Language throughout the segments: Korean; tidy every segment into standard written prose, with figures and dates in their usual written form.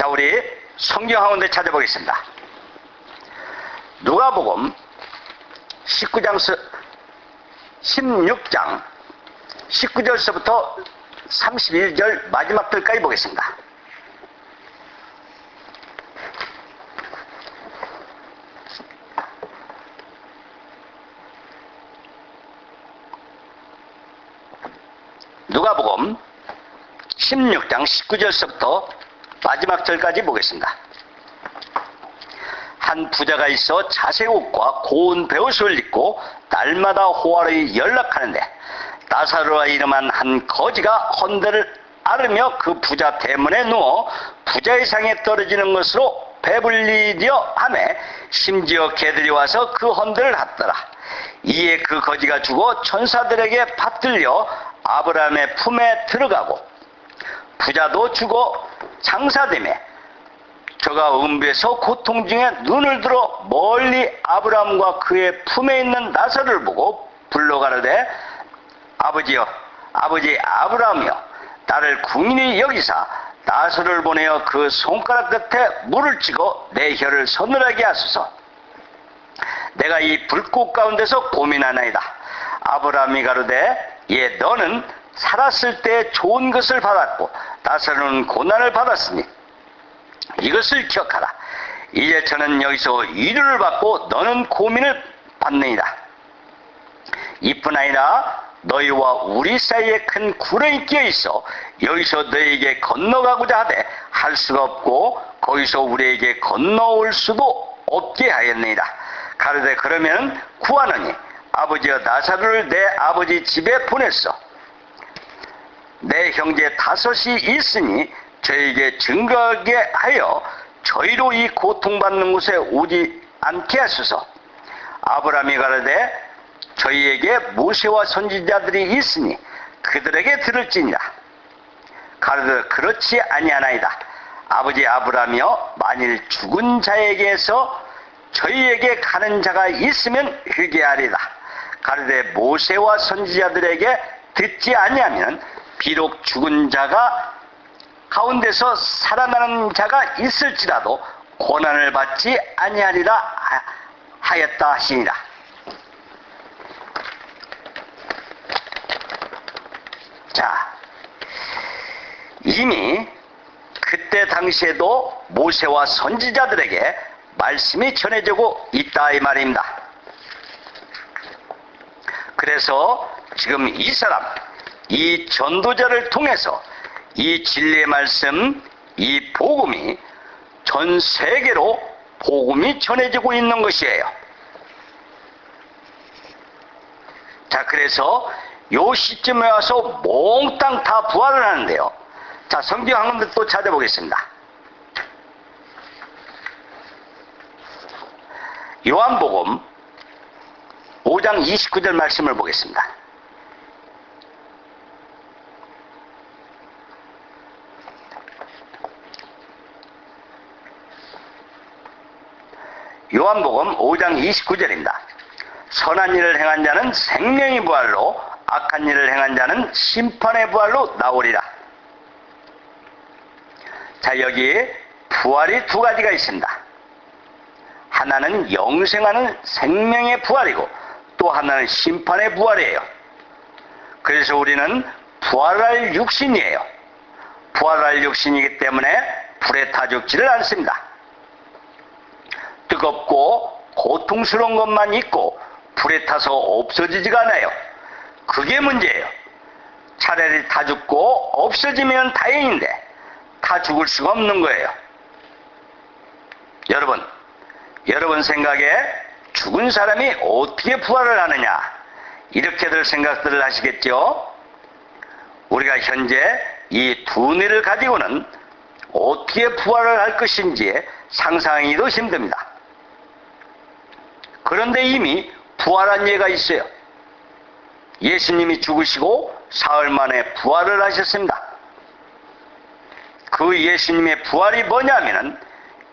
자, 우리 성경 한 군데 찾아보겠습니다. 누가복음 16장 19절서부터 31절 마지막 절까지 보겠습니다. 누가복음 16장 19절서부터 마지막 절까지 보겠습니다. 한 부자가 있어 자색 옷과 고운 베옷을 입고 날마다 호화를 연락하는데 나사로라 이름한 한 거지가 헌대를 앓으며 그 부자 대문에 누워 부자의 상에 떨어지는 것으로 배불리려 하매 심지어 개들이 와서 그 헌대를 핥더라. 이에 그 거지가 죽어 천사들에게 받들려 아브라함의 품에 들어가고 부자도 죽어 장사되매 저가 음부에서 고통 중에 눈을 들어 멀리 아브라함과 그의 품에 있는 나사로를 보고 불러가르되 아버지여, 아버지 아브라함이여, 나를 궁인히 여기사 나사로를 보내어 그 손가락 끝에 물을 찍어 내 혀를 서늘하게 하소서. 내가 이 불꽃 가운데서 고민하나이다. 아브라함이 가로되 예, 너는 살았을 때 좋은 것을 받았고 나사로는 고난을 받았으니 이것을 기억하라. 이제 저는 여기서 위로를 받고 너는 고민을 받느니라. 이뿐 아니라 너희와 우리 사이에 큰 구렁이 끼어 있어 여기서 너희에게 건너가고자 하되 할 수가 없고 거기서 우리에게 건너올 수도 없게 하였느니라. 가로되 그러면 구하노니 아버지여 나사로를 내 아버지 집에 보냈어. 내 형제 다섯이 있으니 저에게 증거하게 하여 저희로 이 고통받는 곳에 오지 않게 하소서. 아브라함이 가로되 저희에게 모세와 선지자들이 있으니 그들에게 들을지니라. 가로되 그렇지 아니하나이다. 아버지 아브라함이여, 만일 죽은 자에게서 저희에게 가는 자가 있으면 회개하리다. 가로되 모세와 선지자들에게 듣지 아니하면 비록 죽은 자가 가운데서 살아나는 자가 있을지라도 고난을 받지 아니하리라 하였다 하시니라. 자, 이미 그때 당시에도 모세와 선지자들에게 말씀이 전해지고 있다 이 말입니다. 그래서 지금 이 사람, 이 전도자를 통해서 이 진리의 말씀, 이 복음이 전 세계로 복음이 전해지고 있는 것이에요. 자, 그래서 요 시점에 와서 몽땅 다 부활을 하는데요. 자, 성경 한 군데 또 찾아보겠습니다. 요한복음 5장 29절 말씀을 보겠습니다. 요한복음 5장 29절입니다. 선한 일을 행한 자는 생명의 부활로, 악한 일을 행한 자는 심판의 부활로 나오리라. 자, 여기 부활이 두 가지가 있습니다. 하나는 영생하는 생명의 부활이고 또 하나는 심판의 부활이에요. 그래서 우리는 부활할 육신이에요. 부활할 육신이기 때문에 불에 타 죽지를 않습니다. 뜨겁고 고통스러운 것만 있고 불에 타서 없어지지가 않아요. 그게 문제예요. 차라리 타 죽고 없어지면 다행인데 타 죽을 수가 없는 거예요. 여러분 생각에 죽은 사람이 어떻게 부활을 하느냐, 이렇게들 생각들을 하시겠죠. 우리가 현재 이 두 뇌를 가지고는 어떻게 부활을 할 것인지 상상하기도 힘듭니다. 그런데 이미 부활한 예가 있어요. 예수님이 죽으시고 사흘 만에 부활을 하셨습니다. 그 예수님의 부활이 뭐냐면은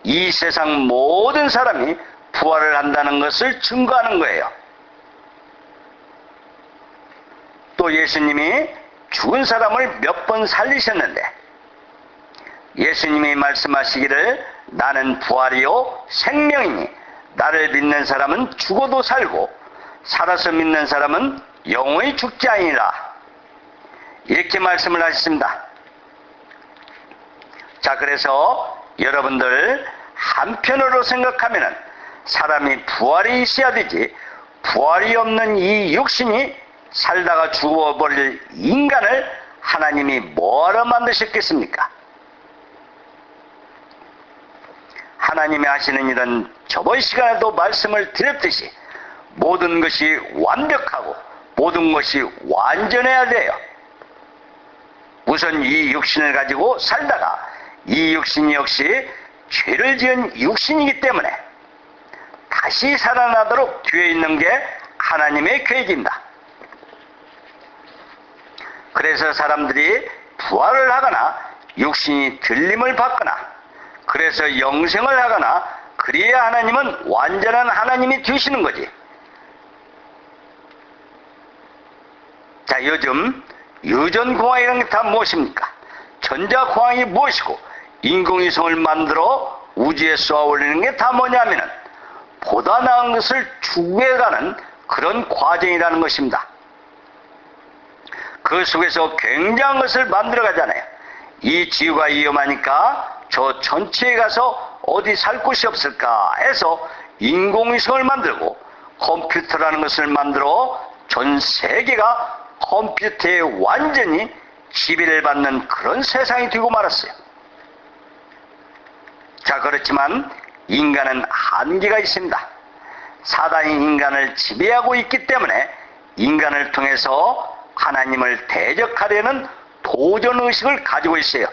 이 세상 모든 사람이 부활을 한다는 것을 증거하는 거예요. 또 예수님이 죽은 사람을 몇 번 살리셨는데 예수님이 말씀하시기를 나는 부활이요 생명이니 나를 믿는 사람은 죽어도 살고 살아서 믿는 사람은 영원히 죽지 아니라, 이렇게 말씀을 하셨습니다. 자, 그래서 여러분들 한편으로 생각하면은 사람이 부활이 있어야 되지, 부활이 없는 이 육신이 살다가 죽어버릴 인간을 하나님이 뭐하러 만드셨겠습니까? 하나님이 하시는 일은 저번 시간에도 말씀을 드렸듯이 모든 것이 완벽하고 모든 것이 완전해야 돼요. 우선 이 육신을 가지고 살다가 이 육신이 역시 죄를 지은 육신이기 때문에 다시 살아나도록 되어 있는 게 하나님의 계획입니다. 그래서 사람들이 부활을 하거나 육신이 들림을 받거나 그래서 영생을 하거나 그래야 하나님은 완전한 하나님이 되시는 거지. 자, 요즘 유전공학이라는 게 다 무엇입니까? 전자공학이 무엇이고 인공위성을 만들어 우주에 쏘아 올리는 게 다 뭐냐면은 보다 나은 것을 추구해가는 그런 과정이라는 것입니다. 그 속에서 굉장한 것을 만들어 가잖아요. 이 지구가 위험하니까 저 전체에 가서 어디 살 곳이 없을까 해서 인공위성을 만들고 컴퓨터라는 것을 만들어 전 세계가 컴퓨터에 완전히 지배를 받는 그런 세상이 되고 말았어요. 자, 그렇지만 인간은 한계가 있습니다. 사단이 인간을 지배하고 있기 때문에 인간을 통해서 하나님을 대적하려는 도전의식을 가지고 있어요.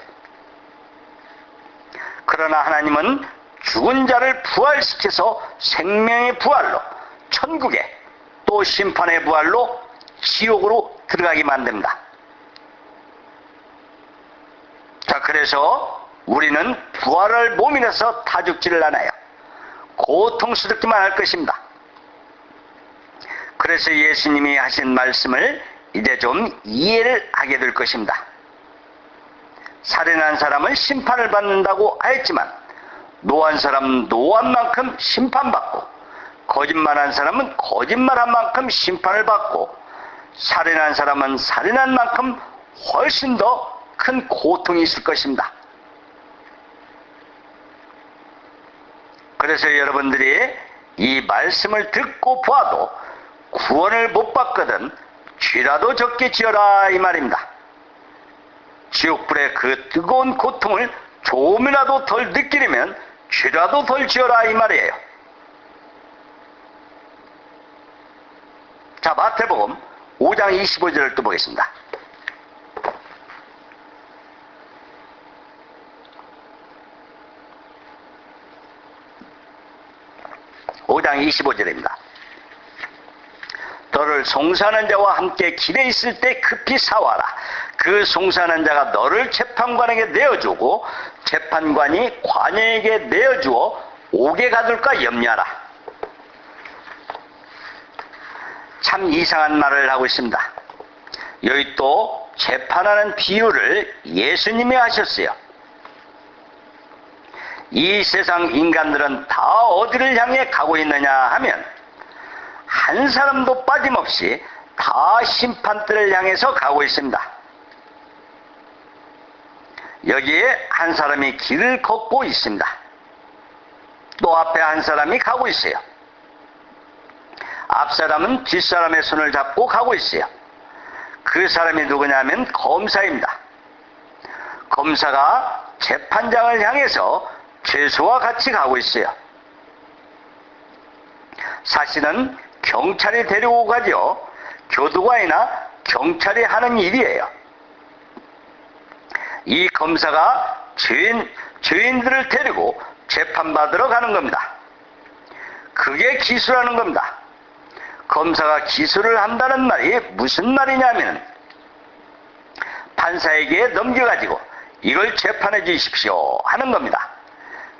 그러나 하나님은 죽은 자를 부활시켜서 생명의 부활로 천국에, 또 심판의 부활로 지옥으로 들어가게 만듭니다. 자, 그래서 우리는 부활할 몸이라서 다 죽지를 않아요. 고통스럽기만 할 것입니다. 그래서 예수님이 하신 말씀을 이제 좀 이해를 하게 될 것입니다. 살인한 사람은 심판을 받는다고 하였지만 노한 사람은 노한 만큼 심판받고 거짓말한 사람은 거짓말한 만큼 심판을 받고 살인한 사람은 살인한 만큼 훨씬 더 큰 고통이 있을 것입니다. 그래서 여러분들이 이 말씀을 듣고 보아도 구원을 못 받거든 죄라도 적게 지어라 이 말입니다. 지옥불의 그 뜨거운 고통을 조금이라도 덜 느끼려면 죄라도 덜 지어라 이 말이에요. 자, 마태복음 5장 25절을 또 보겠습니다. 5장 25절입니다. 너를 송사하는 자와 함께 길에 있을 때 급히 사와라. 그 송사하는 자가 너를 재판관에게 내어주고 재판관이 관여에게 내어주어 옥에 가둘까 염려하라. 참 이상한 말을 하고 있습니다. 여기 또 재판하는 비유를 예수님이 하셨어요. 이 세상 인간들은 다 어디를 향해 가고 있느냐 하면 한 사람도 빠짐없이 다 심판대를 향해서 가고 있습니다. 여기에 한 사람이 길을 걷고 있습니다. 또 앞에 한 사람이 가고 있어요. 앞 사람은 뒷 사람의 손을 잡고 가고 있어요. 그 사람이 누구냐면 검사입니다. 검사가 재판장을 향해서 죄수와 같이 가고 있어요. 사실은 경찰이 데리고 가죠. 교도관이나 경찰이 하는 일이에요. 이 검사가 죄인들을 데리고 재판받으러 가는 겁니다. 그게 기수라는 겁니다. 검사가 기수를 한다는 말이 무슨 말이냐면 판사에게 넘겨가지고 이걸 재판해 주십시오 하는 겁니다.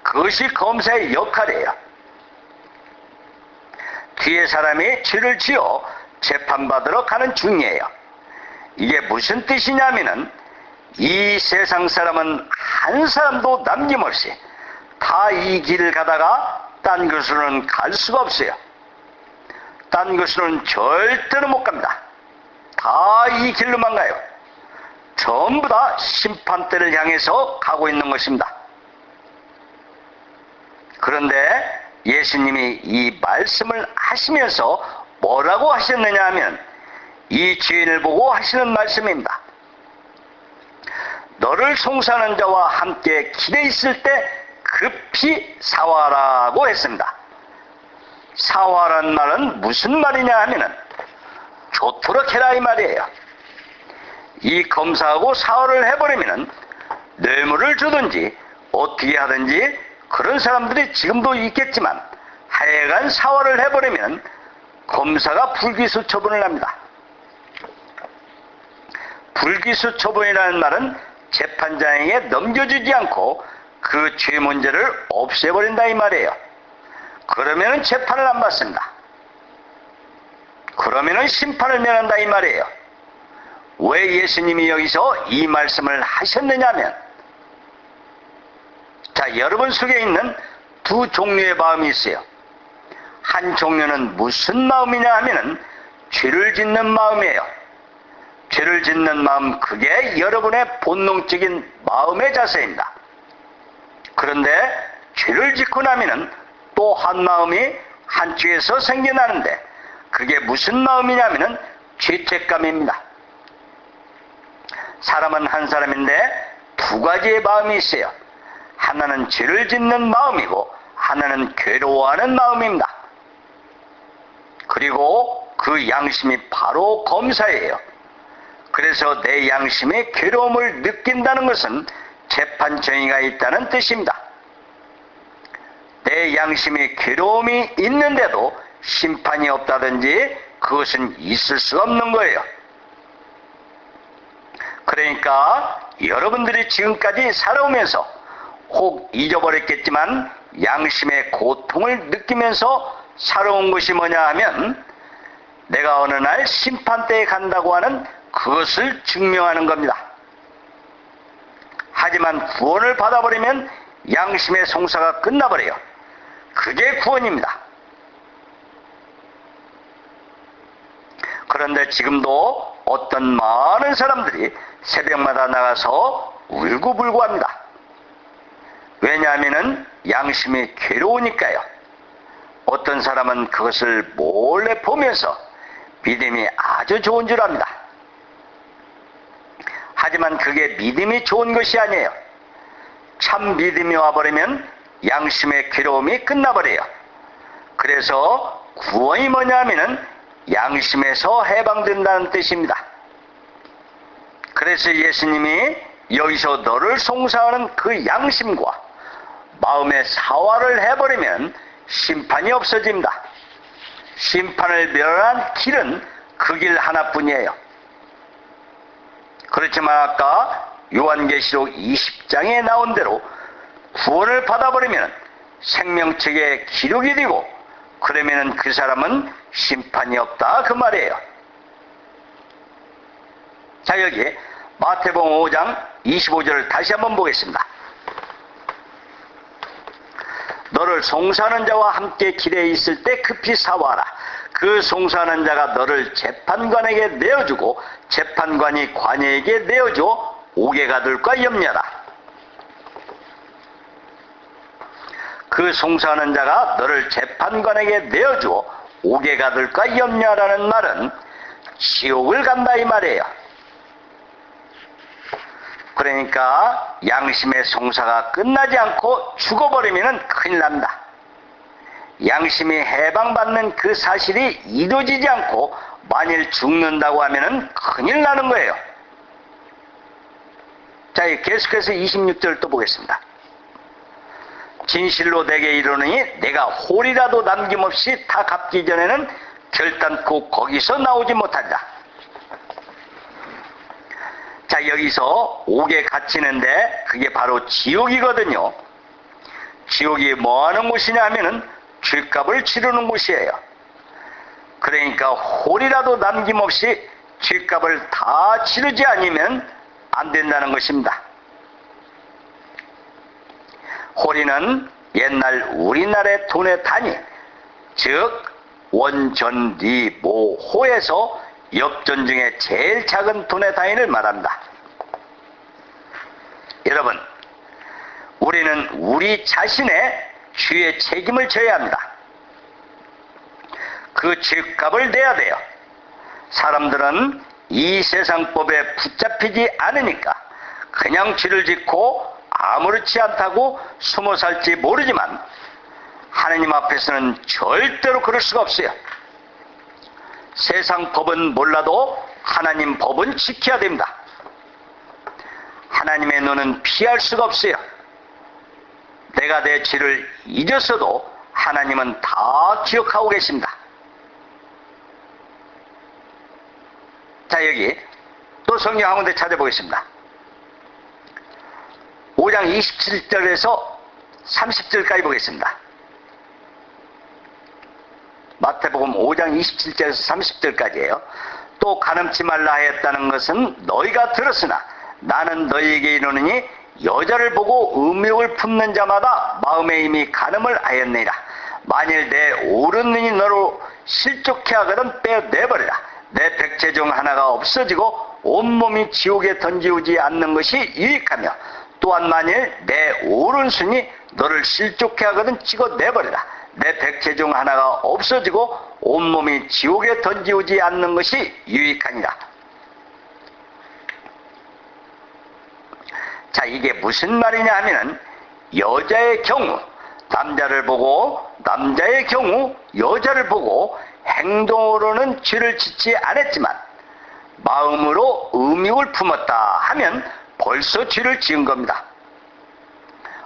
그것이 검사의 역할이에요. 뒤에 사람이 죄를 지어 재판받으러 가는 중이에요. 이게 무슨 뜻이냐면은 이 세상 사람은 한 사람도 남김없이 다 이 길을 가다가 딴 곳으로는 갈 수가 없어요. 딴 곳으로는 절대로 못 갑니다. 다 이 길로만 가요. 전부 다 심판대를 향해서 가고 있는 것입니다. 그런데 예수님이 이 말씀을 하시면서 뭐라고 하셨느냐 하면 이 죄인을 보고 하시는 말씀입니다. 너를 송사하는 자와 함께 길에 있을 때 급히 사와라고 했습니다. 사와라는 말은 무슨 말이냐 하면은 좋도록 해라 이 말이에요. 이 검사하고 사화를 해버리면은 뇌물을 주든지 어떻게 하든지 그런 사람들이 지금도 있겠지만 하여간 사화를 해버리면 검사가 불기소 처분을 합니다. 불기소 처분이라는 말은 재판장에게 넘겨주지 않고 그 죄 문제를 없애버린다 이 말이에요. 그러면은 재판을 안 받습니다. 그러면은 심판을 면한다 이 말이에요. 왜 예수님이 여기서 이 말씀을 하셨느냐면, 자, 여러분 속에 있는 두 종류의 마음이 있어요. 한 종류는 무슨 마음이냐 하면은 죄를 짓는 마음이에요. 죄를 짓는 마음, 그게 여러분의 본능적인 마음의 자세입니다. 그런데 죄를 짓고 나면은 또 한 마음이 한쪽에서 생겨나는데 그게 무슨 마음이냐면은 죄책감입니다. 사람은 한 사람인데 두 가지의 마음이 있어요. 하나는 죄를 짓는 마음이고 하나는 괴로워하는 마음입니다. 그리고 그 양심이 바로 검사예요. 그래서 내 양심의 괴로움을 느낀다는 것은 재판 정의가 있다는 뜻입니다. 내 양심의 괴로움이 있는데도 심판이 없다든지 그것은 있을 수가 없는 거예요. 그러니까 여러분들이 지금까지 살아오면서 혹 잊어버렸겠지만 양심의 고통을 느끼면서 살아온 것이 뭐냐 하면 내가 어느 날 심판대에 간다고 하는 그것을 증명하는 겁니다. 하지만 구원을 받아버리면 양심의 송사가 끝나버려요. 그게 구원입니다. 그런데 지금도 어떤 많은 사람들이 새벽마다 나가서 울고불고 합니다. 왜냐하면 양심이 괴로우니까요. 어떤 사람은 그것을 몰래 보면서 믿음이 아주 좋은 줄 압니다. 하지만 그게 믿음이 좋은 것이 아니에요. 참 믿음이 와버리면 양심의 괴로움이 끝나버려요. 그래서 구원이 뭐냐 하면은 양심에서 해방된다는 뜻입니다. 그래서 예수님이 여기서 너를 송사하는 그 양심과 마음의 사화를 해버리면 심판이 없어집니다. 심판을 멸한 길은 그 길 하나뿐이에요. 그렇지만 아까 요한계시록 20장에 나온 대로 구원을 받아버리면 생명책에 기록이 되고 그러면 그 사람은 심판이 없다 그 말이에요. 자, 여기 마태복음 5장 25절을 다시 한번 보겠습니다. 너를 송사하는 자와 함께 길에 있을 때 급히 사와라. 그 송사하는 자가 너를 재판관에게 내어주고 재판관이 관예에게 내어줘 옥에 가둘까 염려라. 그 송사하는 자가 너를 재판관에게 내어줘 옥에 가둘까 염려라는 말은 지옥을 간다 이 말이에요. 그러니까 양심의 송사가 끝나지 않고 죽어버리면 큰일 납니다. 양심이 해방받는 그 사실이 이루어지지 않고 만일 죽는다고 하면 큰일 나는 거예요. 자, 계속해서 26절 또 보겠습니다. 진실로 내게 이르노니 내가 홀이라도 남김없이 다 갚기 전에는 결단코 거기서 나오지 못한다. 자, 여기서 옥에 갇히는데 그게 바로 지옥이거든요. 지옥이 뭐 하는 곳이냐 하면은 죄값을 치르는 곳이에요. 그러니까 홀이라도 남김없이 죄값을 다 치르지 않으면 안 된다는 것입니다. 호리는 옛날 우리나라의 돈의 단위, 즉 원전리모호에서 엽전 중에 제일 작은 돈의 단위를 말합니다. 여러분, 우리는 우리 자신의 주의 책임을 져야 합니다. 그 죄값을 내야 돼요. 사람들은 이 세상법에 붙잡히지 않으니까 그냥 죄를 짓고 아무렇지 않다고 숨어 살지 모르지만 하나님 앞에서는 절대로 그럴 수가 없어요. 세상 법은 몰라도 하나님 법은 지켜야 됩니다. 하나님의 눈은 피할 수가 없어요. 내가 내 죄를 잊었어도 하나님은 다 기억하고 계십니다. 자, 여기 또 성경 한 군데 찾아보겠습니다. 5장 27절에서 30절까지 보겠습니다. 마태복음 5장 27절에서 30절까지예요. 또 가늠치 말라 하였다는 것은 너희가 들었으나 나는 너희에게 이르노니 여자를 보고 음욕을 품는 자마다 마음에 이미 가늠을 하였느니라. 만일 내 오른 눈이 너로 실족해 하거든 빼내버리라. 내 백체 중 하나가 없어지고 온몸이 지옥에 던지우지 않는 것이 유익하며 또한 만일 내 오른손이 너를 실족해 하거든 찍어내버리라. 내 백체 중 하나가 없어지고 온몸이 지옥에 던지우지 않는 것이 유익하니라. 자, 이게 무슨 말이냐 하면은 여자의 경우 남자를 보고, 남자의 경우 여자를 보고 행동으로는 죄를 짓지 않았지만 마음으로 음욕을 품었다 하면 벌써 죄를 지은 겁니다.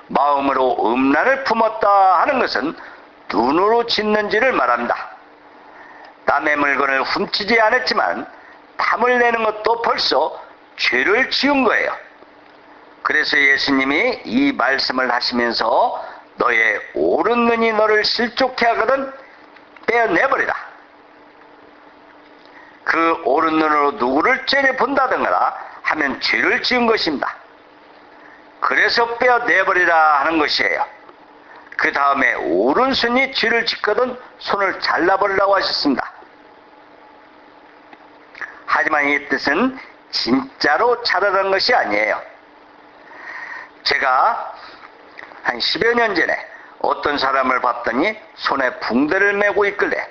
마음으로 음란을 품었다 하는 것은 눈으로 짓는 죄를 말합니다. 남의 물건을 훔치지 않았지만 탐을 내는 것도 벌써 죄를 지은 거예요. 그래서 예수님이 이 말씀을 하시면서 너의 오른 눈이 너를 실족해 하거든 빼어내버리라. 그 오른 눈으로 누구를 째려본다든가 하면 죄를 지은 것입니다. 그래서 빼어내버리라 하는 것이에요. 그 다음에 오른손이 죄를 짓거든 손을 잘라버리라고 하셨습니다. 하지만 이 뜻은 진짜로 자르라는 것이 아니에요. 제가 한 10여 년 전에 어떤 사람을 봤더니 손에 붕대를 메고 있길래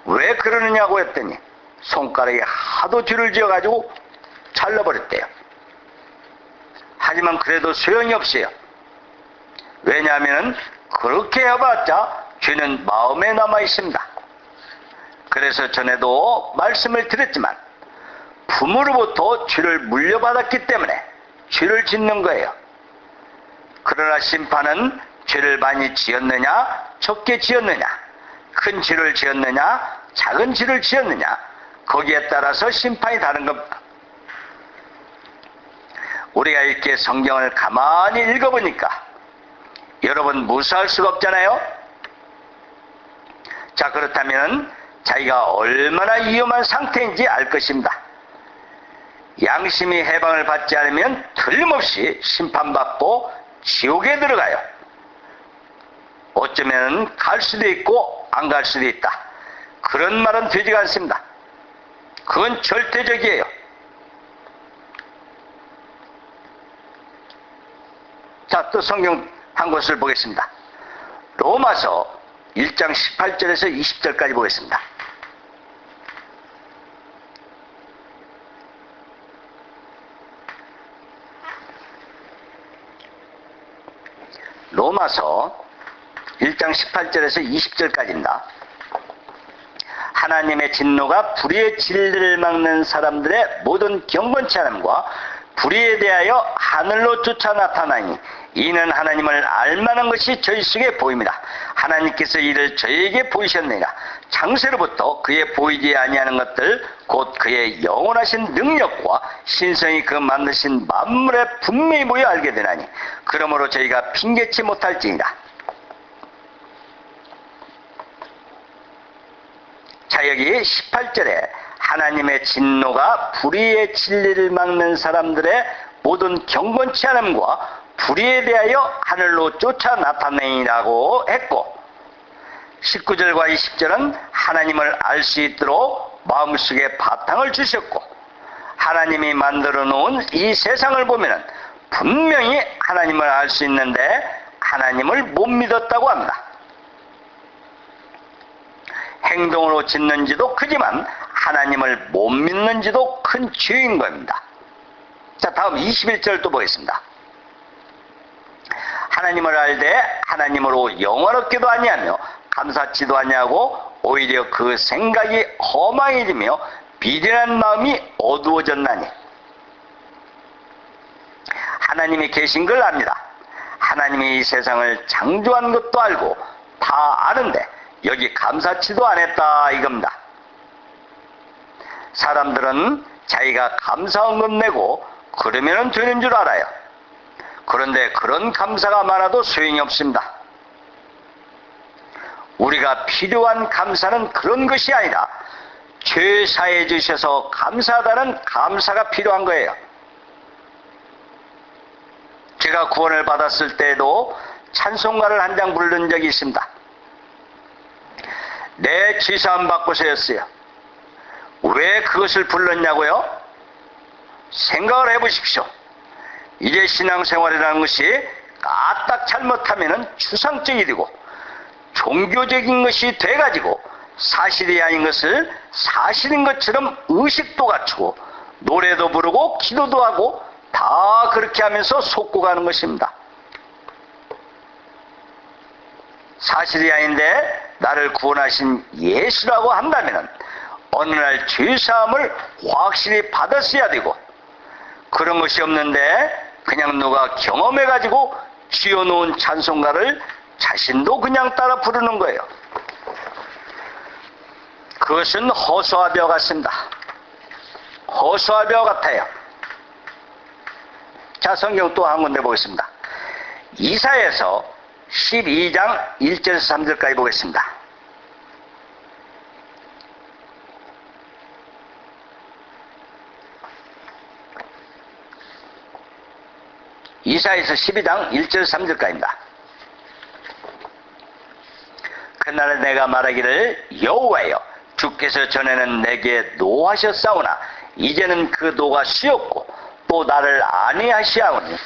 왜 그러느냐고 했더니 손가락에 하도 죄를 지어가지고 잘라버렸대요. 하지만 그래도 소용이 없어요. 왜냐하면 그렇게 해봤자 죄는 마음에 남아있습니다. 그래서 전에도 말씀을 드렸지만 부모로부터 죄를 물려받았기 때문에 죄를 짓는 거예요. 그러나 심판은 죄를 많이 지었느냐 적게 지었느냐, 큰 죄를 지었느냐 작은 죄를 지었느냐, 거기에 따라서 심판이 다른 겁니다. 우리가 이렇게 성경을 가만히 읽어보니까 여러분 무사할 수가 없잖아요. 자, 그렇다면 자기가 얼마나 위험한 상태인지 알 것입니다. 양심이 해방을 받지 않으면 틀림없이 심판받고 지옥에 들어가요. 어쩌면 갈 수도 있고 안 갈 수도 있다. 그런 말은 되지가 않습니다. 그건 절대적이에요. 자, 또 성경 한 곳을 보겠습니다. 로마서 1장 18절에서 20절까지 보겠습니다. 로마서 1장 18절에서 20절까지입니다. 하나님의 진노가 불의의 진리를 막는 사람들의 모든 경건치 않음과 불의에 대하여 하늘로 쫓아 나타나니 이는 하나님을 알만한 것이 저희 속에 보입니다. 하나님께서 이를 저희에게 보이셨느니라. 창세로부터 그의 보이지 아니하는 것들 곧 그의 영원하신 능력과 신성이 그 만드신 만물에 분명히 보여 알게 되나니 그러므로 저희가 핑계치 못할지니라. 자, 여기 18절에 하나님의 진노가 불의의 진리를 막는 사람들의 모든 경건치 않음과 불의에 대하여 하늘로 쫓아 나타내니라고 했고, 19절과 20절은 하나님을 알 수 있도록 마음속에 바탕을 주셨고, 하나님이 만들어 놓은 이 세상을 보면 분명히 하나님을 알 수 있는데 하나님을 못 믿었다고 합니다. 행동으로 짓는지도 크지만 하나님을 못 믿는지도 큰 죄인 겁니다. 자, 다음 21절 또 보겠습니다. 하나님을 알되 하나님으로 영원롭게도 아니하며 감사치도 아니하고 오히려 그 생각이 허망해지며 비련한 마음이 어두워졌나니. 하나님이 계신 걸 압니다. 하나님이 이 세상을 창조한 것도 알고 다 아는데 여기 감사치도 안 했다 이겁니다. 사람들은 자기가 감사헌금 내고 그러면 되는 줄 알아요. 그런데 그런 감사가 많아도 소용이 없습니다. 우리가 필요한 감사는 그런 것이 아니라 죄 사해 주셔서 감사하다는 감사가 필요한 거예요. 제가 구원을 받았을 때에도 찬송가를 한 장 부른 적이 있습니다. 내 죄사함 받고서였어요. 왜 그것을 불렀냐고요? 생각을 해보십시오. 이제 신앙생활이라는 것이 까딱 잘못하면 추상적 일이고 종교적인 것이 돼가지고 사실이 아닌 것을 사실인 것처럼 의식도 갖추고 노래도 부르고 기도도 하고 다 그렇게 하면서 속고 가는 것입니다. 사실이 아닌데 나를 구원하신 예수라고 한다면 어느 날 죄사함을 확실히 받았어야 되고, 그런 것이 없는데 그냥 누가 경험해가지고 쥐어놓은 찬송가를 자신도 그냥 따라 부르는 거예요. 그것은 허수아비와 같습니다. 허수아비와 같아요. 자, 성경 또 한 군데 보겠습니다. 이사야서 12장 1절에서 3절까지 보겠습니다. 이사야서 12장 1절 3절까지입니다. 그날에 내가 말하기를 여호와여 주께서 전에는 내게 노하셨사오나 이제는 그 노가 쉬었고 또 나를 안위하시하오니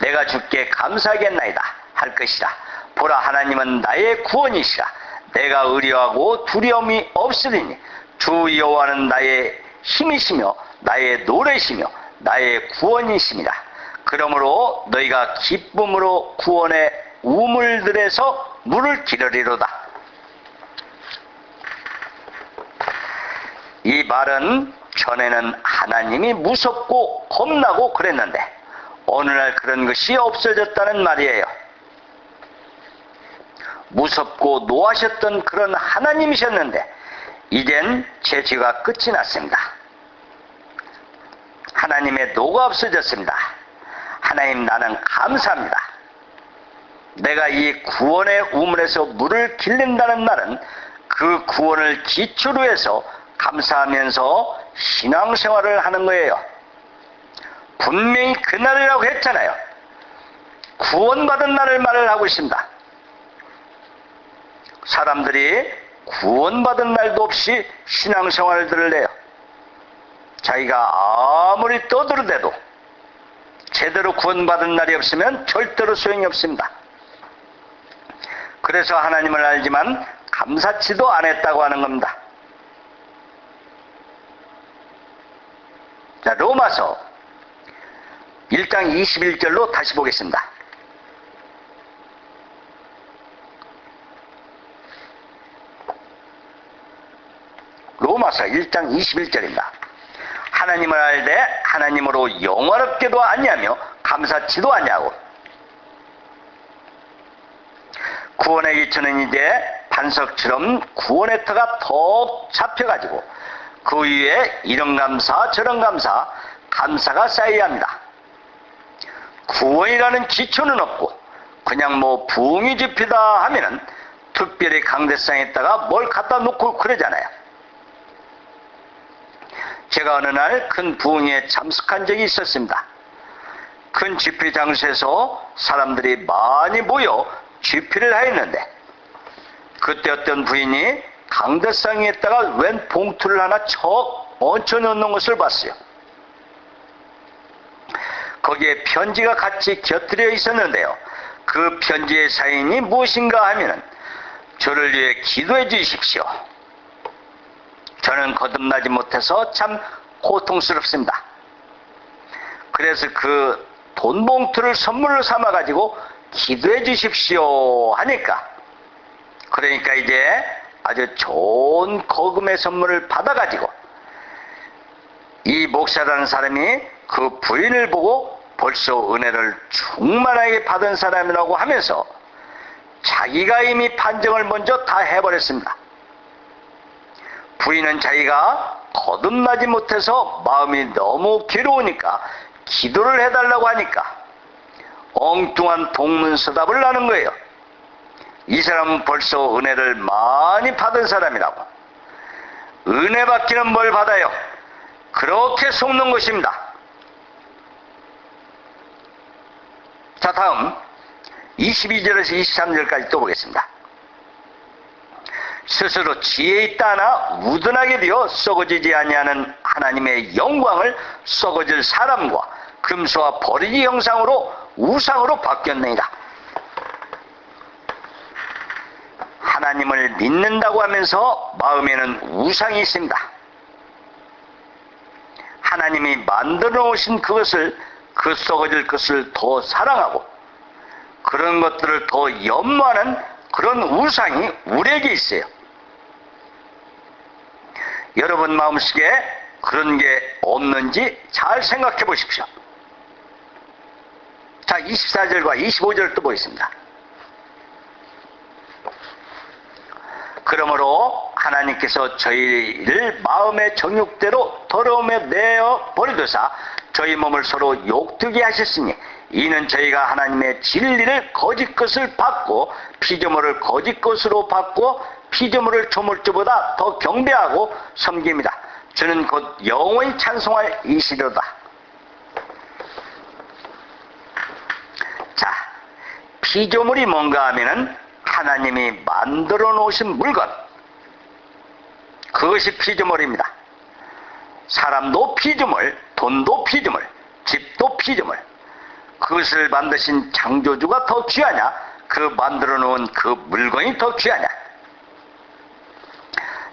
내가 주께 감사하겠나이다 할 것이라. 보라, 하나님은 나의 구원이시라. 내가 의뢰하고 두려움이 없으리니 주 여호와는 나의 힘이시며 나의 노래시며 나의 구원이심이라. 그러므로 너희가 기쁨으로 구원의 우물들에서 물을 기르리로다. 이 말은 전에는 하나님이 무섭고 겁나고 그랬는데 어느 날 그런 것이 없어졌다는 말이에요. 무섭고 노하셨던 그런 하나님이셨는데 이젠 제 죄가 끝이 났습니다. 하나님의 노가 없어졌습니다. 하나님, 나는 감사합니다. 내가 이 구원의 우물에서 물을 길른다는 말은 그 구원을 기초로 해서 감사하면서 신앙생활을 하는 거예요. 분명히 그날이라고 했잖아요. 구원받은 날을 말을 하고 있습니다. 사람들이 구원받은 날도 없이 신앙생활들을 해요. 자기가 아무리 떠들어대도 제대로 구원받은 날이 없으면 절대로 소용이 없습니다. 그래서 하나님을 알지만 감사치도 안 했다고 하는 겁니다. 자, 로마서 1장 21절로 다시 보겠습니다. 로마서 1장 21절입니다. 하나님을 알되 하나님으로 영원롭게도 아니하며 감사치도 아니하고. 구원의 기초는 이제 반석처럼 구원의 터가 더 잡혀가지고 그 위에 이런 감사 저런 감사, 감사가 쌓여야 합니다. 구원이라는 기초는 없고 그냥 뭐 부흥이 집히다 하면은 특별히 강대상에다가 뭘 갖다 놓고 그러잖아요. 제가 어느 날 큰 부흥회에 참석한 적이 있었습니다. 큰 집회 장소에서 사람들이 많이 모여 집회를 하였는데, 그때 어떤 부인이 강대상 위에다가 웬 봉투를 하나 척 얹혀 놓는 것을 봤어요. 거기에 편지가 같이 곁들여 있었는데요. 그 편지의 사인이 무엇인가 하면은, 저를 위해 기도해 주십시오. 저는 거듭나지 못해서 참 고통스럽습니다. 그래서 그 돈 봉투를 선물로 삼아 가지고 기도해 주십시오 하니까, 그러니까 이제 아주 좋은 거금의 선물을 받아 가지고 이 목사라는 사람이 그 부인을 보고 벌써 은혜를 충만하게 받은 사람이라고 하면서 자기가 이미 판정을 먼저 다 해버렸습니다. 부인은 자기가 거듭나지 못해서 마음이 너무 괴로우니까 기도를 해달라고 하니까 엉뚱한 동문서답을 하는 거예요. 이 사람은 벌써 은혜를 많이 받은 사람이라고. 은혜 받기는 뭘 받아요? 그렇게 속는 것입니다. 자, 다음 22절에서 23절까지 또 보겠습니다. 스스로 지혜 있다 하나 무던하게 되어 썩어지지 아니하는 하나님의 영광을 썩어질 사람과 금수와 버리기 형상으로 우상으로 바뀌었느니라. 하나님을 믿는다고 하면서 마음에는 우상이 있습니다. 하나님이 만들어 놓으신 그것을, 그 썩어질 것을 더 사랑하고 그런 것들을 더 염려하는 그런 우상이 우리에게 있어요. 여러분 마음속에 그런 게 없는지 잘 생각해 보십시오. 자, 24절과 25절을 또 보겠습니다. 그러므로 하나님께서 저희를 마음의 정욕대로 더러움에 내어 버리도사 저희 몸을 서로 욕되게 하셨으니, 이는 저희가 하나님의 진리를 거짓 것을 받고 피조물을 거짓 것으로 받고 피조물을 조물주보다 더 경배하고 섬깁니다. 저는 곧 영원히 찬송할 이시로다. 자, 피조물이 뭔가 하면은 하나님이 만들어 놓으신 물건, 그것이 피조물입니다. 사람도 피조물, 돈도 피조물, 집도 피조물. 그것을 만드신 창조주가 더 귀하냐, 그 만들어 놓은 그 물건이 더 귀하냐.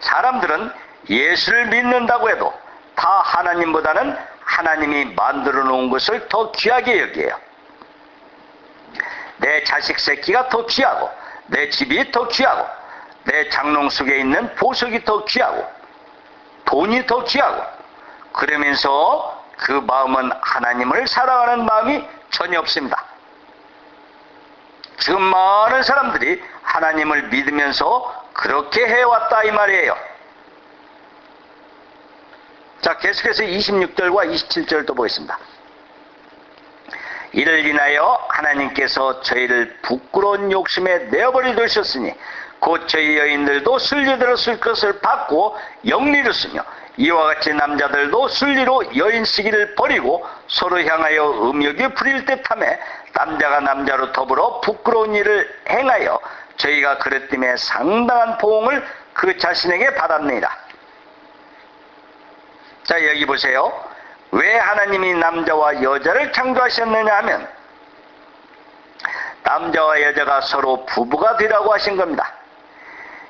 사람들은 예수를 믿는다고 해도 다 하나님보다는 하나님이 만들어 놓은 것을 더 귀하게 여겨요. 내 자식 새끼가 더 귀하고, 내 집이 더 귀하고, 내 장롱 속에 있는 보석이 더 귀하고, 돈이 더 귀하고, 그러면서 그 마음은 하나님을 사랑하는 마음이 전혀 없습니다. 지금 많은 사람들이 하나님을 믿으면서 그렇게 해왔다 이 말이에요. 자, 계속해서 26절과 27절도 보겠습니다. 이를 인하여 하나님께서 저희를 부끄러운 욕심에 내어버리셨으니 곧 저희 여인들도 순리대로 쓸 것을 받고 영리로 쓰며, 이와 같이 남자들도 순리로 여인 쓰기를 버리고 서로 향하여 음욕이 부릴 듯하며 남자가 남자로 더불어 부끄러운 일을 행하여 저희가 그랬음에 상당한 보응을 그 자신에게 받았느니라. 자, 여기 보세요. 왜 하나님이 남자와 여자를 창조하셨느냐 하면 남자와 여자가 서로 부부가 되라고 하신 겁니다.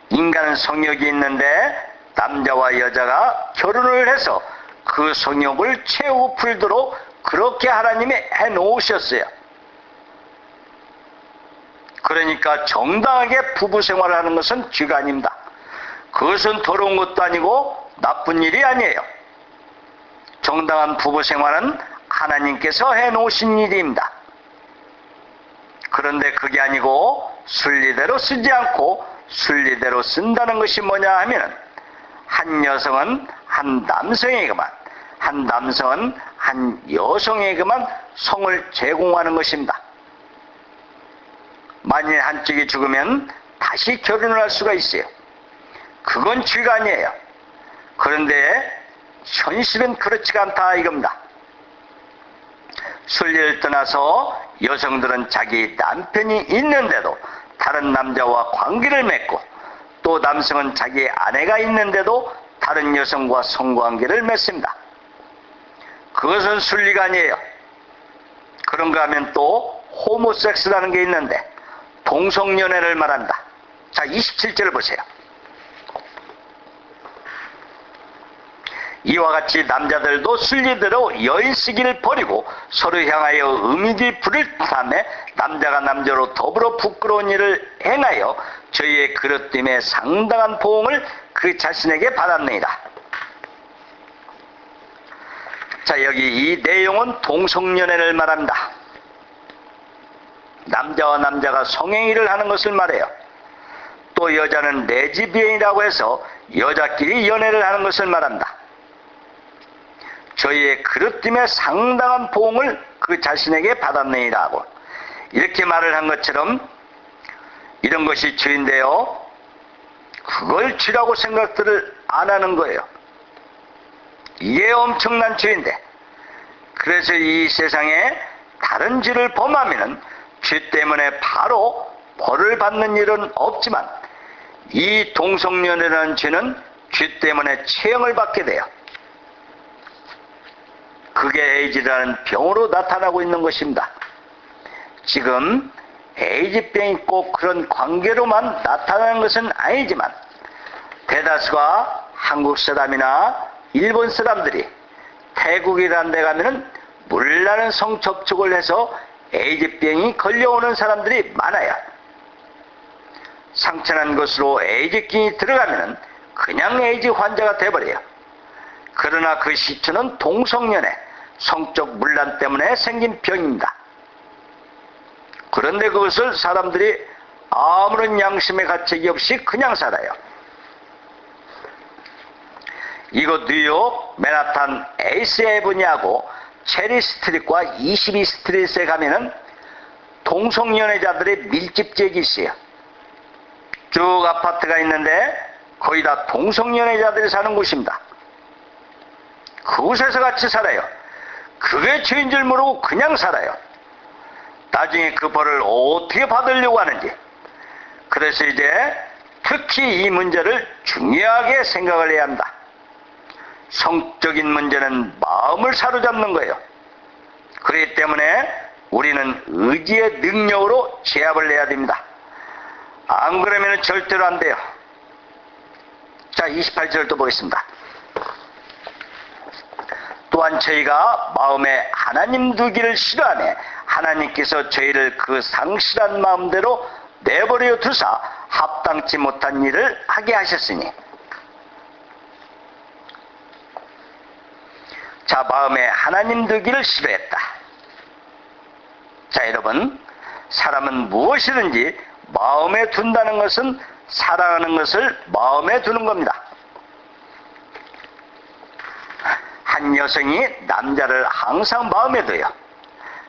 인간은 성욕이 있는데 남자와 여자가 결혼을 해서 그 성욕을 채우고 풀도록 그렇게 하나님이 해놓으셨어요. 그러니까 정당하게 부부 생활을 하는 것은 죄가 아닙니다. 그것은 더러운 것도 아니고 나쁜 일이 아니에요. 정당한 부부 생활은 하나님께서 해놓으신 일입니다. 그런데 그게 아니고 순리대로 쓰지 않고 순리대로 쓴다는 것이 뭐냐 하면, 한 여성은 한 남성에게만, 한 남성은 한 여성에게만 성을 제공하는 것입니다. 만일 한쪽이 죽으면 다시 결혼을 할 수가 있어요. 그건 죄가 아니에요. 그런데 현실은 그렇지가 않다 이겁니다. 순리를 떠나서 여성들은 자기 남편이 있는데도 다른 남자와 관계를 맺고, 또 남성은 자기 아내가 있는데도 다른 여성과 성관계를 맺습니다. 그것은 순리가 아니에요. 그런가 하면 또 호모섹스라는 게 있는데 동성연애를 말한다. 자, 27절을 보세요. 이와 같이 남자들도 순리대로 여인쓰기를 버리고 서로 향하여 음익을 부를 탐에 남자가 남자로 더불어 부끄러운 일을 행하여 저희의 그릇됨에 상당한 보응을 그 자신에게 받았느니라. 자, 여기 이 내용은 동성연애를 말합니다. 남자와 남자가 성행위를 하는 것을 말해요. 또 여자는 레즈비언이라고 해서 여자끼리 연애를 하는 것을 말한다. 저희의 그릇됨에 상당한 보응을 그 자신에게 받았느니라고 이렇게 말을 한 것처럼 이런 것이 죄인데요, 그걸 죄라고 생각들을 안 하는 거예요. 이게 엄청난 죄인데, 그래서 이 세상에 다른 죄를 범하면 죄 때문에 바로 벌을 받는 일은 없지만 이 동성연애라는 죄는 죄 때문에 체형을 받게 돼요. 그게 에이즈라는 병으로 나타나고 있는 것입니다. 지금 에이즈병이 꼭 그런 관계로만 나타나는 것은 아니지만 대다수가 한국 사람이나 일본 사람들이 태국이라는 데 가면은 물나는 성접촉을 해서 에이즈병이 걸려오는 사람들이 많아요. 상처난 것으로 에이즈균이 들어가면은 그냥 에이즈 환자가 돼버려요. 그러나 그 시초는 동성연애, 성적 문란 때문에 생긴 병입니다. 그런데 그것을 사람들이 아무런 양심의 가책이 없이 그냥 살아요. 이곳 뉴욕 맨하탄 에이스 에브니하고 체리 스트릿과 22 스트릿에 가면은 동성연애자들의 밀집지역이 있어요. 쭉 아파트가 있는데 거의 다 동성연애자들이 사는 곳입니다. 그곳에서 같이 살아요. 그게 죄인 줄 모르고 그냥 살아요. 나중에 그 벌을 어떻게 받으려고 하는지. 그래서 이제 특히 이 문제를 중요하게 생각을 해야 한다. 성적인 문제는 마음을 사로잡는 거예요. 그렇기 때문에 우리는 의지의 능력으로 제압을 해야 됩니다. 안 그러면 절대로 안 돼요. 자, 28절 또 보겠습니다. 또한 저희가 마음에 하나님 두기를 싫어하네 하나님께서 저희를 그 상실한 마음대로 내버려 두사 합당치 못한 일을 하게 하셨으니. 자, 마음에 하나님 두기를 싫어했다. 자, 여러분, 사람은 무엇이든지 마음에 둔다는 것은 사랑하는 것을 마음에 두는 겁니다. 한 여성이 남자를 항상 마음에 둬요.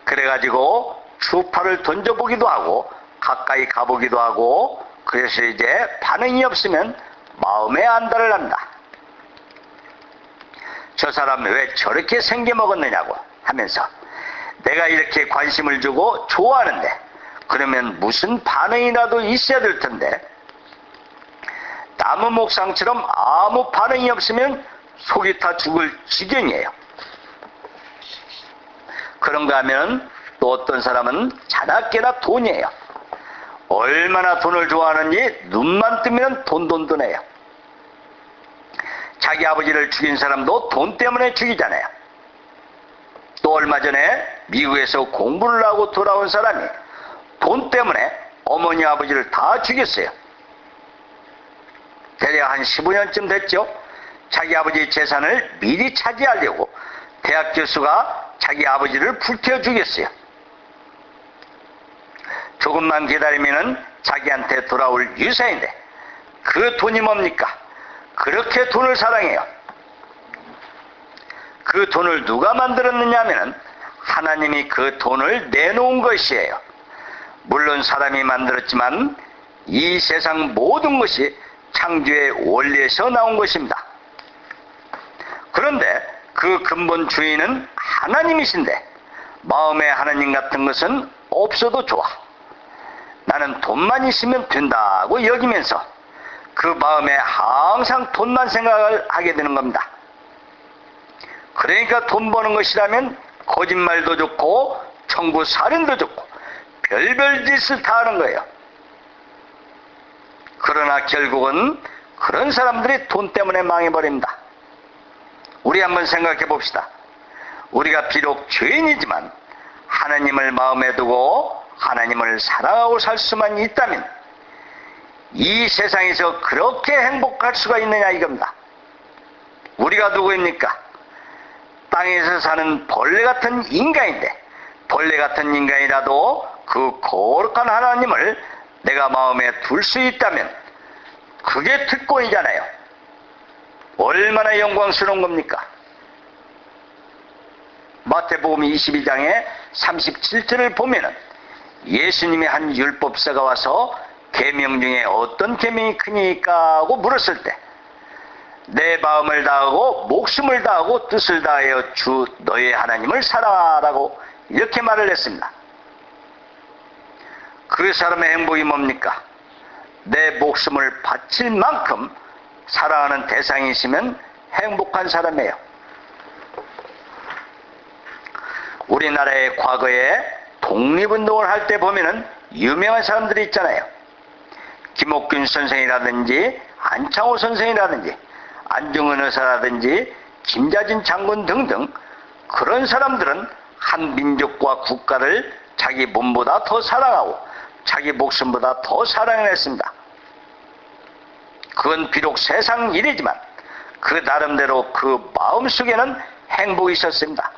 그래가지고 추파를 던져보기도 하고 가까이 가보기도 하고, 그래서 이제 반응이 없으면 마음에 안달을 난다. 저 사람 왜 저렇게 생겨먹었느냐고 하면서 내가 이렇게 관심을 주고 좋아하는데 그러면 무슨 반응이라도 있어야 될 텐데 나무 목상처럼 아무 반응이 없으면 속이 타 죽을 지경이에요. 그런가 하면 또 어떤 사람은 자나깨나 돈이에요. 얼마나 돈을 좋아하는지 눈만 뜨면 돈해요. 자기 아버지를 죽인 사람도 돈 때문에 죽이잖아요. 또 얼마 전에 미국에서 공부를 하고 돌아온 사람이 돈 때문에 어머니 아버지를 다 죽였어요. 대략 한 15년쯤 됐죠. 자기 아버지 재산을 미리 차지하려고 대학 교수가 자기 아버지를 불태워 죽였어요. 조금만 기다리면 자기한테 돌아올 유산인데 그 돈이 뭡니까? 그렇게 돈을 사랑해요. 그 돈을 누가 만들었느냐 하면 하나님이 그 돈을 내놓은 것이에요. 물론 사람이 만들었지만 이 세상 모든 것이 창조의 원리에서 나온 것입니다. 그런데 그 근본 주인은 하나님이신데 마음에 하나님 같은 것은 없어도 좋아. 나는 돈만 있으면 된다고 여기면서 그 마음에 항상 돈만 생각을 하게 되는 겁니다. 그러니까 돈 버는 것이라면 거짓말도 좋고 청부 살인도 좋고 별별 짓을 다 하는 거예요. 그러나 결국은 그런 사람들이 돈 때문에 망해버립니다. 우리 한번 생각해 봅시다. 우리가 비록 죄인이지만 하나님을 마음에 두고 하나님을 사랑하고 살 수만 있다면 이 세상에서 그렇게 행복할 수가 있느냐 이겁니다. 우리가 누구입니까? 땅에서 사는 벌레 같은 인간인데 벌레 같은 인간이라도 그 거룩한 하나님을 내가 마음에 둘 수 있다면 그게 특권이잖아요. 얼마나 영광스러운 겁니까? 마태복음 22장에 37절을 보면은 예수님이 한 율법사가 와서 계명 중에 어떤 계명이 크니까 하고 물었을 때 내 마음을 다하고 목숨을 다하고 뜻을 다하여 주 너의 하나님을 사랑하라고 이렇게 말을 했습니다. 그 사람의 행복이 뭡니까? 내 목숨을 바칠 만큼 사랑하는 대상이 있으면 행복한 사람이에요. 우리나라의 과거에 독립운동을 할 때 보면은 유명한 사람들이 있잖아요. 김옥균 선생이라든지 안창호 선생이라든지 안중근 의사라든지 김자진 장군 등등 그런 사람들은 한 민족과 국가를 자기 몸보다 더 사랑하고 자기 목숨보다 더 사랑했습니다. 그건 비록 세상 일이지만 그 나름대로 그 마음속에는 행복이 있었습니다.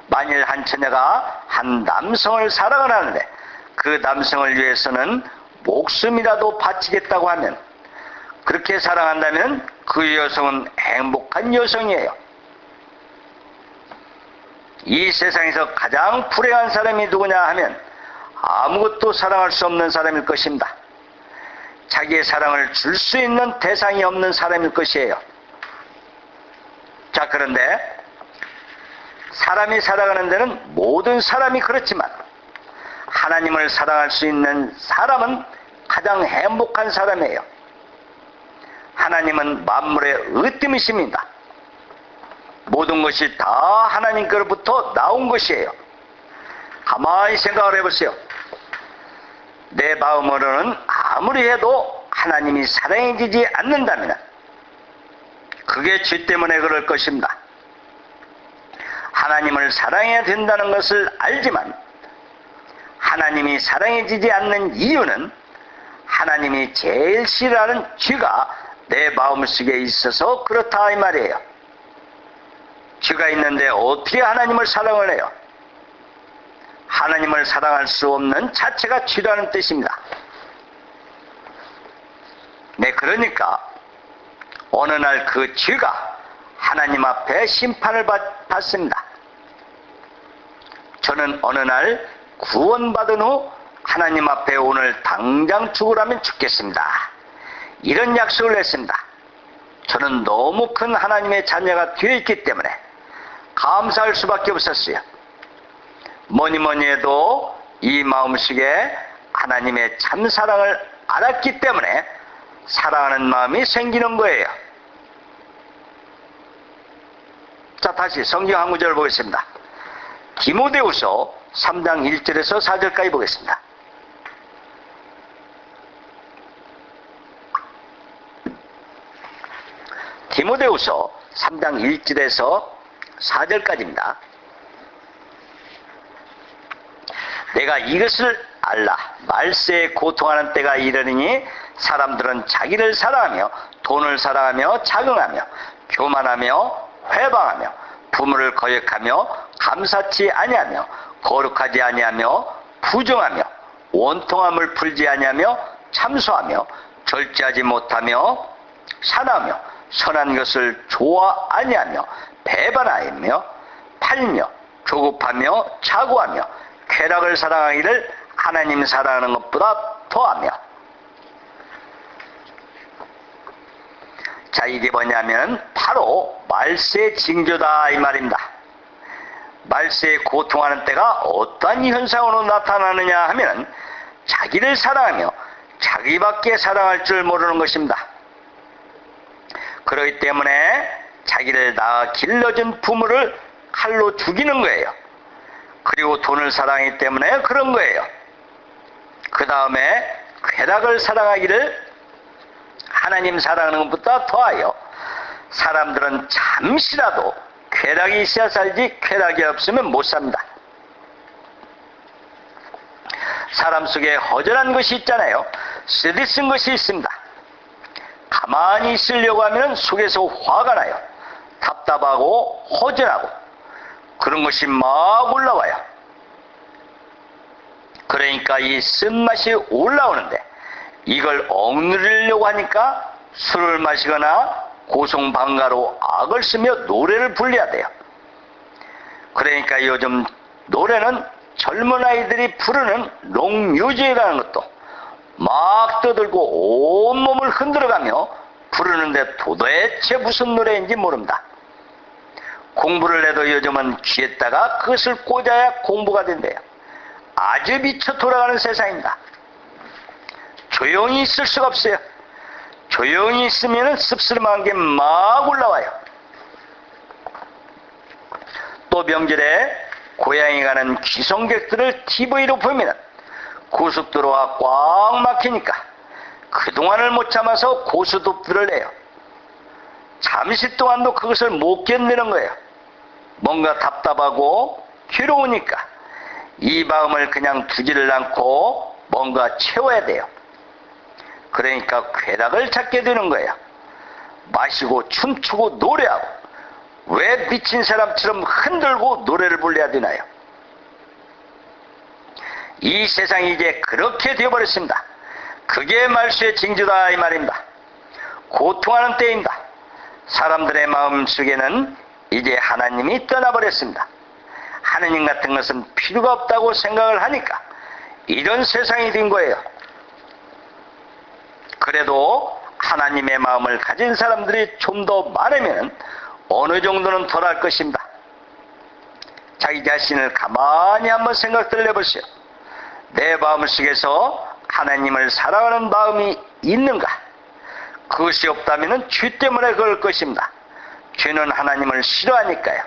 만일 한 처녀가 한 남성을 사랑을 하는데 그 남성을 위해서는 목숨이라도 바치겠다고 하면 그렇게 사랑한다면 그 여성은 행복한 여성이에요. 이 세상에서 가장 불행한 사람이 누구냐 하면 아무것도 사랑할 수 없는 사람일 것입니다. 자기의 사랑을 줄 수 있는 대상이 없는 사람일 것이에요. 자, 그런데 사람이 살아가는 데는 모든 사람이 그렇지만 하나님을 사랑할 수 있는 사람은 가장 행복한 사람이에요. 하나님은 만물의 으뜸이십니다. 모든 것이 다 하나님께로부터 나온 것이에요. 가만히 생각을 해보세요. 내 마음으로는 아무리 해도 하나님이 사랑해지지 않는다면 그게 죄 때문에 그럴 것입니다. 하나님을 사랑해야 된다는 것을 알지만 하나님이 사랑해지지 않는 이유는 하나님이 제일 싫어하는 죄가 내 마음속에 있어서 그렇다 이 말이에요. 죄가 있는데 어떻게 하나님을 사랑을 해요? 하나님을 사랑할 수 없는 자체가 죄라는 뜻입니다. 네, 그러니까 어느 날 그 죄가 하나님 앞에 심판을 받습니다. 저는 어느 날 구원받은 후 하나님 앞에 오늘 당장 죽으라면 죽겠습니다. 이런 약속을 했습니다. 저는 너무 큰 하나님의 자녀가 되어 있기 때문에 감사할 수밖에 없었어요. 뭐니 해도 이 마음속에 하나님의 참 사랑을 알았기 때문에 사랑하는 마음이 생기는 거예요. 자, 다시 성경 한 구절 보겠습니다. 디모데후서 3장 1절에서 4절까지 보겠습니다. 디모데후서 3장 1절에서 4절까지입니다. 내가 이것을 알라. 말세에 고통하는 때가 이르리니 사람들은 자기를 사랑하며 돈을 사랑하며 자긍하며 교만하며 회방하며 부모를 거역하며 감사치 아니하며 거룩하지 아니하며 부정하며 원통함을 풀지 아니하며 참소하며 절제하지 못하며 사나하며 선한 것을 좋아 아니하며 배반하며 팔며 조급하며 자고하며 쾌락을 사랑하기를 하나님 사랑하는 것보다 더하며. 자, 이게 뭐냐면 바로 말세의 징조다 이 말입니다. 말세에 고통하는 때가 어떠한 현상으로 나타나느냐 하면 자기를 사랑하며 자기밖에 사랑할 줄 모르는 것입니다. 그렇기 때문에 자기를 낳아 길러준 부모를 칼로 죽이는 거예요. 그리고 돈을 사랑하기 때문에 그런 거예요. 그 다음에 쾌락을 사랑하기를 하나님 사랑하는 것보다 더하여 사람들은 잠시라도 쾌락이 있어야 살지 쾌락이 없으면 못 삽니다. 사람 속에 허전한 것이 있잖아요. 쓰디쓴 것이 있습니다. 가만히 있으려고 하면 속에서 화가 나요. 답답하고 허전하고 그런 것이 막 올라와요. 그러니까 이 쓴맛이 올라오는데 이걸 억누르려고 하니까 술을 마시거나 고성방가로 악을 쓰며 노래를 불러야 돼요. 그러니까 요즘 노래는 젊은 아이들이 부르는 롱뮤직이라는 것도 막 떠들고 온몸을 흔들어가며 부르는데 도대체 무슨 노래인지 모릅니다. 공부를 해도 요즘은 귀에다가 그것을 꽂아야 공부가 된대요. 아주 미쳐 돌아가는 세상입니다. 조용히 있을 수가 없어요. 조용히 있으면 씁쓸한 게 막 올라와요. 또 명절에 고향에 가는 귀성객들을 TV로 보면 고속도로가 꽉 막히니까 그동안을 못 참아서 고수톱들을 내요. 잠시 동안도 그것을 못 견디는 거예요. 뭔가 답답하고 괴로우니까 이 마음을 그냥 두지를 않고 뭔가 채워야 돼요. 그러니까 쾌락을 찾게 되는 거예요. 마시고 춤추고 노래하고 왜 미친 사람처럼 흔들고 노래를 불러야 되나요? 이 세상이 이제 그렇게 되어버렸습니다. 그게 말세의 징조다 이 말입니다. 고통하는 때입니다. 사람들의 마음속에는 이제 하나님이 떠나버렸습니다. 하느님 같은 것은 필요가 없다고 생각을 하니까 이런 세상이 된 거예요. 그래도 하나님의 마음을 가진 사람들이 좀 더 많으면 어느 정도는 덜할 것입니다. 자기 자신을 가만히 한번 생각들 해보세요. 내 마음 속에서 하나님을 사랑하는 마음이 있는가? 그것이 없다면 죄 때문에 그럴 것입니다. 죄는 하나님을 싫어하니까요.